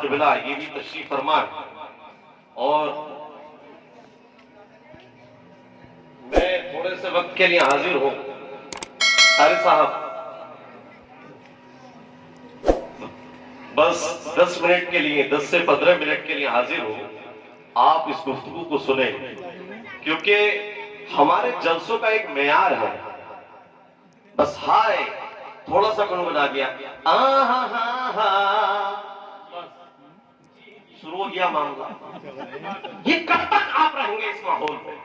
قبلہ یہ بھی تشریف فرما ہے، اور میں تھوڑے سے وقت کے لیے حاضر ہوں. قاری صاحب بس 10 منٹ کے لیے، 10 سے 15 منٹ کے لیے حاضر ہوں. آپ اس گفتگو کو سنیں، کیونکہ ہمارے جلسوں کا ایک معیار ہے. بس ہائے تھوڑا سا گنگنا دیا، شروع ہو گیا معاملہ. یہ کب تک آپ رہیں گے اس ماحول میں؟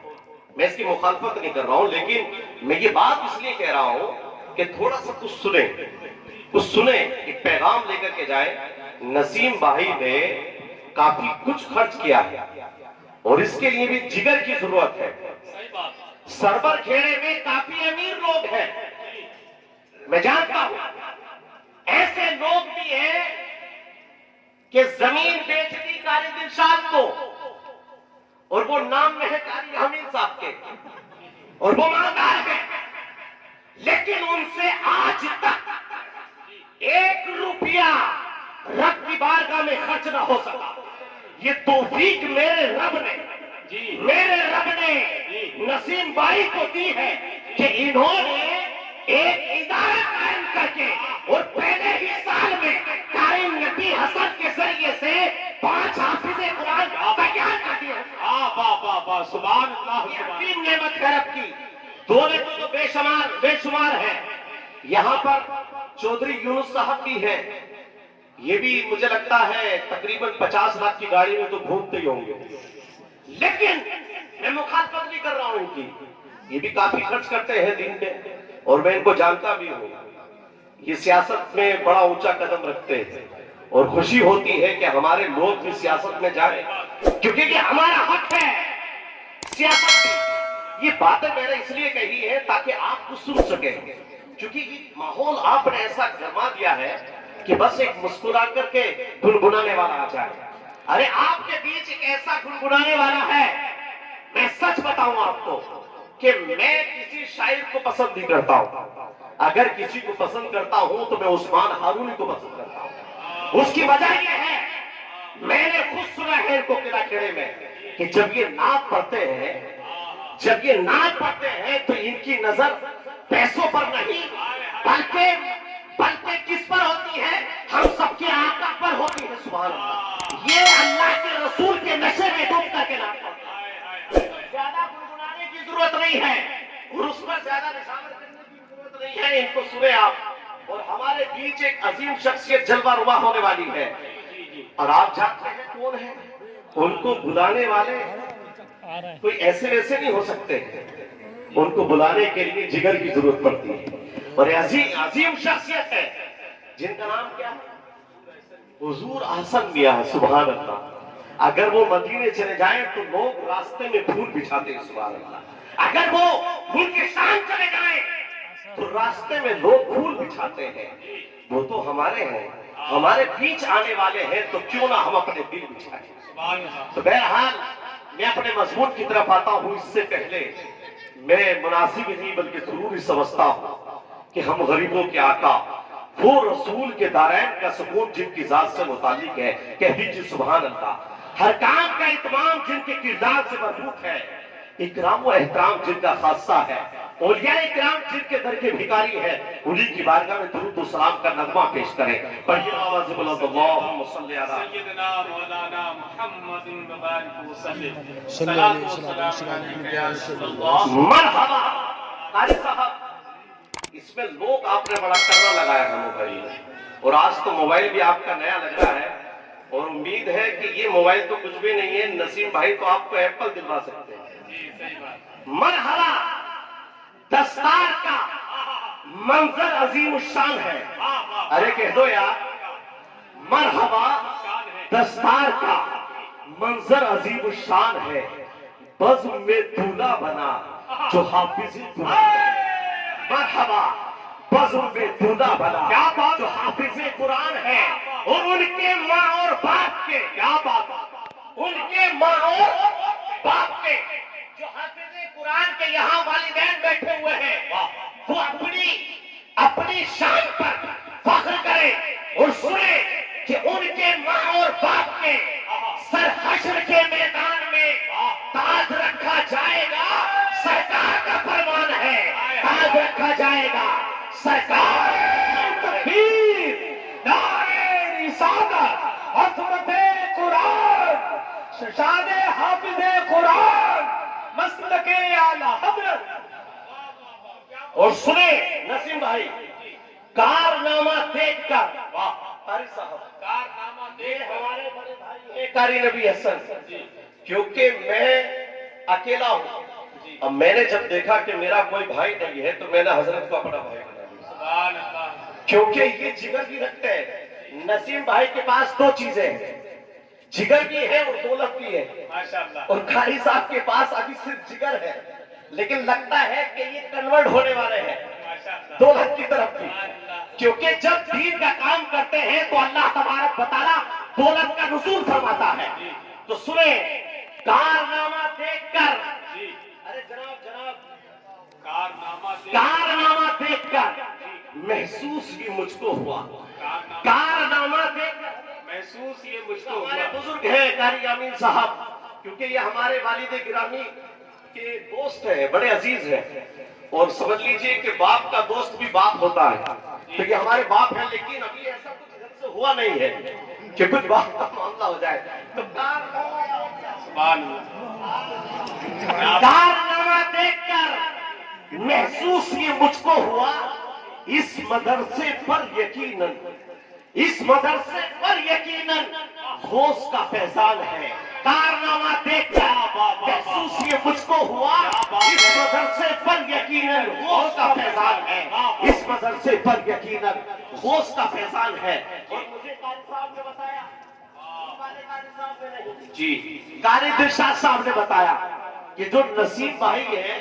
میں اس کی مخالفت نہیں کر رہا ہوں، لیکن میں یہ بات اس لیے کہہ رہا ہوں کہ تھوڑا سا کچھ سنیں، ایک پیغام لے کر کے جائیں. نسیم بھائی نے کافی کچھ خرچ کیا ہے اور اس کے لیے بھی جگر کی ضرورت ہے. سربر کھیڑے میں کافی امیر لوگ ہیں، میں جانتا ہوں. ایسے لوگ بھی ہیں کہ زمین بیچ دی قاری دلشاد کو، اور وہ نام میں ہے قاری حمید صاحب کے، اور وہ مالدار ہیں، لیکن ان سے آج تک 1 روپیہ رب کی بارگاہ میں خرچ نہ ہو سکا. یہ توفیق میرے رب نے نسیم بھائی کو دی ہے کہ انہوں نے ایک ادارہ قائم کر کے اور پہلے ہی سال میں قاری نبی حسن کے ذریعے سے 5 حافظ قرآن تیار کر دیا. سبحان اللہ. یہ نعمت ہے رب کی. دولت تو بے شمار ہے. یہاں پر چودھری یونس صاحب بھی ہیں، یہ بھی مجھے لگتا ہے تقریباً 50 لاکھ کی گاڑی میں تو گھومتے ہی ہوں گے. لیکن میں مخالفت نہیں کر رہا ہوں ان کی، یہ بھی کافی خرچ کرتے ہیں دن میں، اور میں ان کو جانتا بھی ہوں. یہ سیاست میں بڑا اونچا قدم رکھتے ہیں، اور خوشی ہوتی ہے کہ ہمارے لوگ بھی سیاست میں جائیں، کیونکہ یہ ہمارا حق ہے. سیاست کی یہ باتیں میں نے اس لیے کہی ہے تاکہ آپ کو سن سکیں، کیونکہ یہ ماحول آپ نے ایسا گرما دیا ہے کہ بس ایک مسکرا کر کے گنگنانے والا آ جائے. ارے آپ کے بیچ ایک ایسا گنگنانے والا ہے، میں سچ بتاؤں آپ کو کہ میں کسی شاعر کو پسند نہیں کرتا ہوں. اگر کسی کو پسند کرتا ہوں تو میں عثمان ہارونی کو پسند کرتا ہوں. اس کی وجہ یہ ہے، میں نے خود سنا ہے ان کو قلعہ کھیڑے میں کہ جب یہ نعت پڑھتے ہیں تو ان کی نظر پیسوں پر نہیں بلکہ کس پر ہوتی ہے؟ ہم سب کے آقا پر ہوتی ہے. سبحان اللہ. یہ اللہ کے رسول کے نشے میں ڈوب کر کے نعت پڑھتے ہیں. زیادہ گنگنانے کی ضرورت نہیں ہے اور اس پر زیادہ نشانت کرنے کی ضرورت نہیں ہے. ان کو سنیں آپ. اور ہمارے بیچ ایک عظیم شخصیت جلوہ ربا ہونے والی ہے، اور آپ جانتے ہیں کون ہے؟ ان کو بلانے والے کوئی ایسے ویسے نہیں ہو سکتے. ان کو بلانے کے لیے جگر کی ضرورت پڑتی ہے، اور عظیم شخصیت ہے جن کا نام کیا ہے؟ حضور احسن میاں. سبحان اللہ. اگر وہ مدینے چلے جائیں تو لوگ راستے میں پھول بچھاتے ہیں. سبحان اللہ. اگر وہ ملک شام چلے جائیں تو راستے میں لوگ پھول بچھاتے ہیں. وہ تو ہمارے ہیں، ہمارے بیچ آنے والے ہیں، تو کیوں نہ ہم اپنے دل بچھائیں. تو بہرحال میں اپنے مضمون کی طرف آتا ہوں. اس سے پہلے میں مناسب نہیں بلکہ ضروری سمجھتا ہوں کہ ہم غریبوں کے آقا، وہ رسول کے دارین کا سکون جن کی ذات سے متعلق ہے، کہہ دیجیے سبحان اللہ. ہر کام کا اتمام جن کے کردار سے مربوط ہے، اکرام و احترام جن کا خاصہ ہے، اولیاء اکرام جن کے در کے بھکاری ہے، انہیں کی بارگاہ میں درود و سلام کا نغمہ پیش کریں. پڑھیے آواز بلند، اللہم صلی علی سیدنا مولانا محمد مبارک وسلم. صلی اللہ علیہ وسلم. مرحبا. قاری صاحب اس میں لوگ آپ نے بڑا کرنا لگایا ہے موبائل میں، اور آج تو موبائل بھی آپ کا نیا لگ رہا ہے، اور امید ہے کہ یہ موبائل تو کچھ بھی نہیں ہے. نسیم بھائی تو آپ کو ایپل دلوا سکتے ہیں. مرحبا. دستار کا منظر عظیم الشان ہے. ارے کہہ دو یار مرحبا. دستار کا منظر عظیم الشان ہے، بزم میں دولہا بنا جو حافظ قرآن ہے. مرحبا. بزم میں دولہا بنا جو حافظ قرآن ہے، اور ان کے ماں اور باپ کے، کیا بات، ان کے ماں اور باپ کے جو حافظ قرآن کے یہاں والدین بیٹھے ہوئے ہیں، وہ اپنی شان پر فخر کریں اور سنیں کہ ان کے ماں اور باپ شاد حافظ قرآن مسلک اعلی حضرت. اور سنے نسیم بھائی، کارنامہ دیکھ کر قاری صاحب، کارنامہ یہ دیکھ ہمارے بڑے بھائی ہیں قاری نبی حسن، کیونکہ میں اکیلا ہوں. اب میں نے جب دیکھا کہ میرا کوئی بھائی نہیں ہے تو میں نے حضرت کو اپنا بھائی بنا لیا، سبحان اللہ. کیونکہ یہ جگر بھی رکھتے ہیں. نسیم بھائی کے پاس دو چیزیں ہیں، جگر بھی ہے اور دولت بھی ہے. ماشاءاللہ. اور قاری صاحب کے پاس ابھی صرف جگر ہے، لیکن لگتا ہے کہ یہ کنورٹ ہونے والے ہیں ماشاءاللہ. دولت کی طرف بھی. سبحان اللہ. کیونکہ جب دین کا کام کرتے ہیں تو اللہ تبارک و تعالیٰ دولت کا نزول فرماتا ہے. تو سنیں، کارنامہ دیکھ کر، جی. ارے جناب جناب، کارنامہ دیکھ کارنامہ دیکھ کر محسوس بھی مجھ کو ہوا. کارنامہ دیکھ کر محسوس یہ مجھ کو ہمارے ہوا. بزرگ ہیں قاری امین صاحب، کیونکہ یہ ہمارے والد گرامی کے دوست ہیں، بڑے عزیز ہیں. اور سمجھ لیجئے کہ باپ کا دوست بھی باپ ہوتا ہے، تو یہ ہمارے باپ ہیں. لیکن ابھی ایسا کچھ گھر سے ہوا نہیں ہے کہ کچھ باپ کا معاملہ ہو جائے. تو سبحان اللہ. کارنامہ دیکھ کر محسوس یہ مجھ کو ہوا، اس مدرسے پر یقیناً، اس مدرسے پر یقیناً غوث کا فیضان ہے. کارنامہ دیکھ کر محسوس یہ مجھ کو ہوا، اس مدرسے پر یقیناً غوث کا فیضان ہے. اس مدرسے پر یقیناً غوث کا فیضان ہے. اور مجھے قاری صاحب نے بتایا، قاری صاحب نے نہیں، جی. قاری دلشاد صاحب نے بتایا کہ جو نسیم بھائی ہیں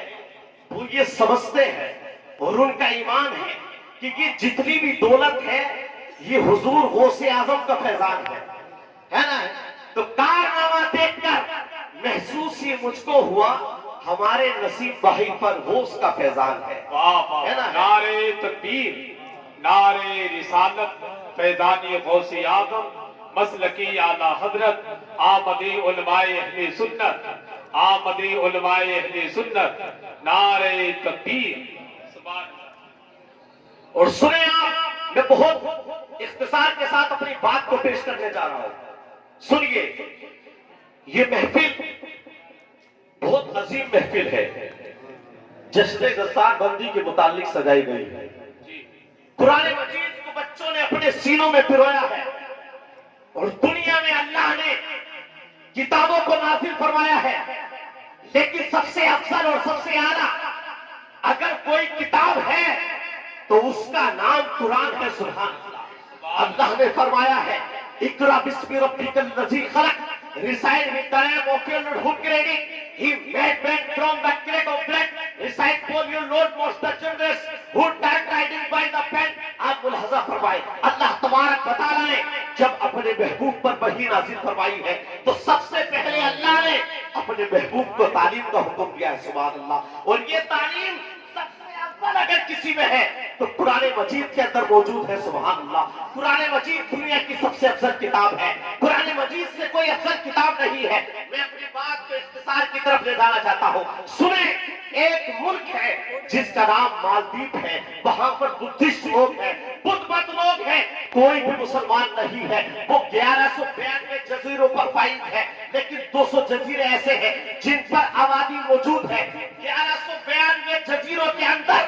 وہ یہ سمجھتے ہیں اور ان کا ایمان ہے کہ یہ جتنی بھی دولت ہے یہ حضور غوث اعظم کا فیضان ہے نا. تو کارنامہ دیکھ کر محسوس یہ مجھ کو ہوا، ہمارے نسیم بھائی پر غوث کا فیضان ہے. واہ ہے نا؟ واہ. نعرے تکبیر، نعرے رسالت، فیضانی غوث اعظم، مسلکی اعلی حضرت، آمد علماء اہل سنت، آمد علماء اہل سنت. نعرے تکبیر. سبحان اللہ. اور سنیں آپ، میں بہت اختصار کے ساتھ اپنی بات کو پیش کرنے جا رہا ہوں. سنیے، یہ محفل بہت عظیم محفل ہے، جشن دستار بندی کے متعلق سجائی گئی ہے. قرآن مجید کو بچوں نے اپنے سینوں میں پرویا ہے، اور دنیا میں اللہ نے کتابوں کو نازل فرمایا ہے، لیکن سب سے افضل اور سب سے اعلیٰ اگر کوئی کتاب ہے تو اس کا نام قرآن ہے. سبحان اللہ. اللہ نے فرمایا ہے، اقرا بسم ربک الذی خلق. Recite with the name of your Lord who created. He made man from the clay of blood. Recite for your Lord most the generous who died guiding by the pen. آپ ملاحظہ فرمائے، اللہ تبارک و تعالیٰ نے جب اپنے محبوب پر وحی نازل فرمائی ہے تو سب سے پہلے اللہ نے اپنے محبوب کو تعلیم کا حکم دیا ہے. سبحان اللہ. اور یہ تعلیم سب سے افضل اگر کسی میں ہے تو قرآن مجید کے اندر موجود ہے. سبحان اللہ. قرآن مجید دنیا کی سب سے افضل کتاب ہے، قرآن مجید سے کوئی افضل کتاب نہیں ہے. میں اپنی بات کو اختصار کی طرف لے جانا چاہتا ہوں. سنیں، ایک ملک ہے جس کا نام مالدیپ ہے، وہاں پر بدھسٹ لوگ ہیں، بدھ مت لوگ ہیں، کوئی بھی مسلمان نہیں ہے. وہ 1192 جزیروں پر فائز ہے، لیکن 200 جزیرے ایسے ہیں جن پر آبادی موجود ہے. 1192 جزیروں کے اندر،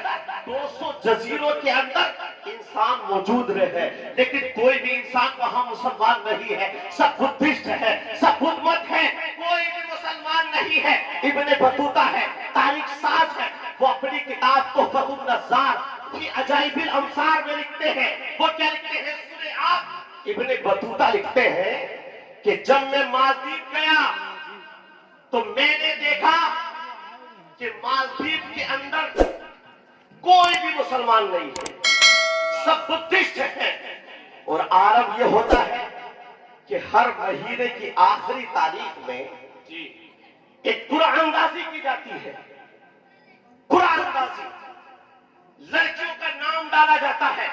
200 جزیروں کے اندر انسان موجود رہے، لیکن کوئی بھی انسان وہاں مسلمان نہیں ہے. سب بدھسٹ ہے، سب بدھ مت ہے، کوئی بھی مسلمان نہیں ہے. ابن بطوطہ ہے، تاریخ ساز ہے، وہ اپنی کتاب تحفۃ النظار فی عجائب الامصار میں لکھتے ہیں. وہ کیا لکھتے ہیں سنیں آپ. ابن بطوطہ لکھتے ہیں کہ جب میں مالدیپ گیا تو میں نے دیکھا کہ مالدیپ کے اندر کوئی بھی مسلمان نہیں ہے، سب بدھسٹ ہیں. اور عالم یہ ہوتا ہے کہ ہر مہینے کی آخری تاریخ میں ایک قرآن اندازی کی جاتی ہے. قرآن اندازی، لڑکیوں کا نام ڈالا جاتا ہے،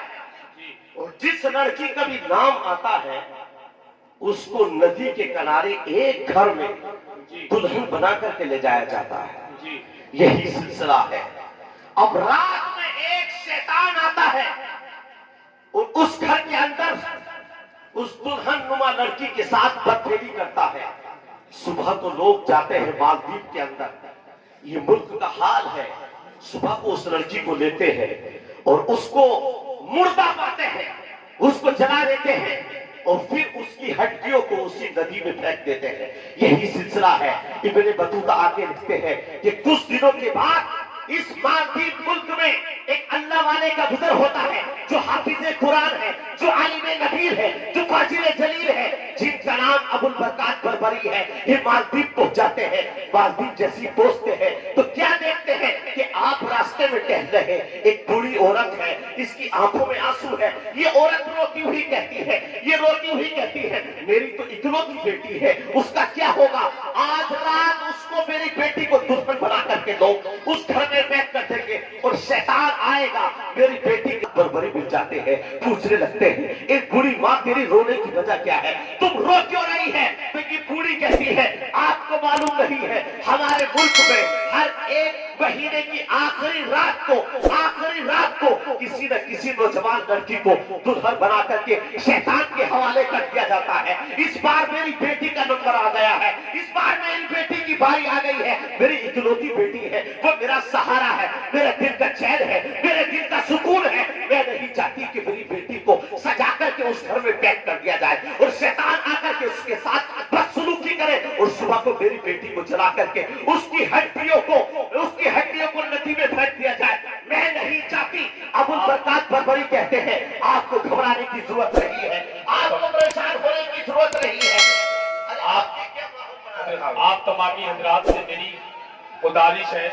اور جس لڑکی کا بھی نام آتا ہے اس کو ندی کے کنارے ایک گھر میں دلہن بنا کر کے لے جایا جاتا ہے. یہی سلسلہ ہے. اب رات میں ایک شیطان آتا ہے اور اس گھر کے اندر اس دلہن نما لڑکی کے ساتھ بدفعلی کرتا ہے. صبح کو لوگ جاتے ہیں مالدیپ کے اندر، یہ ملک کا حال ہے، صبح کو اس لڑکی کو لیتے ہیں اور اس کو مردہ پاتے ہیں، اس کو جلا دیتے ہیں اور پھر اس کی ہڈیوں کو اسی ندی میں پھینک دیتے ہیں۔ یہی سلسلہ ہے۔ ابن بطوطہ آگے لکھتے ہیں کہ کچھ دنوں کے بعد اس مالدیپ ملک میں ایک اللہ والے کا گزر ہوتا ہے جو حافظ قرآن ہے، جو عالم نبیل ہے، جو فاضل جلیل ہے، جن کا نام ابو البرکات بربری ہے۔ یہ مالدیپ پہنچ جاتے ہیں، مالدیپ جیسی پہنچتے ہیں تو کیا دیکھتے ہیں کہ آپ راستے میں ٹہل رہے، ایک بوڑھی عورت ہے، اس کی آنکھوں میں آنسو ہے، یہ عورت روتی ہوئی کہتی ہے، یہ روتی ہوئی کہتی ہے میری تو اکلوتی بیٹی ہے، اس کا کیا ہوگا؟ آج رات اس کو میری بیٹی کو دلہن بنا کر کے دو، اس گھر میں بیٹھ کر دیں گے اور شیطان آئے گا میری بیٹی کی بربری مل جاتے ہیں۔ پوچھنے لگتے ہیں ایک بوڑھی ماں تیری رونے کی وجہ کیا ہے؟ تم رو کیوں رہی ہے؟ تو یہ بوڑھی کہتی ہے آپ کو معلوم نہیں ہے ہمارے ملک میں ہر ایک مہینے کی آخری رات کو کسی نہ کسی نوجوان لڑکی کو دلہن بنا کر کے شیطان کے حوالے کر دیا جاتا ہے۔ اس بار میری بیٹی کا نمبر آ گیا ہے، اس بار میری بیٹی کی باری آ گئی ہے، میری اکلوتی بیٹی ہے، وہ میرا سہارا ہے، میرے دل کا چین ہے، میرے دل کا سکون ہے۔ میں نہیں چاہتی کہ میری بیٹی کو سجا کر کے اس گھر میں پیک کر دیا جائے اور شیطان آ کر کے اس کے ساتھ بدسلوکی کرے اور صبح کو میری بیٹی کو جلا کر کے اس کی ہڈیوں کو ندی میں پھینک دیا جائے۔ میں نہیں چاہتی۔ ابو البرکات بربری کہتے ہیں آپ کو گھبرانے کی ضرورت نہیں ہے، آپ کو پریشان ہونے کی ضرورت نہیں ہے۔ آپ تمامی حضرات سے میری گزارش ہے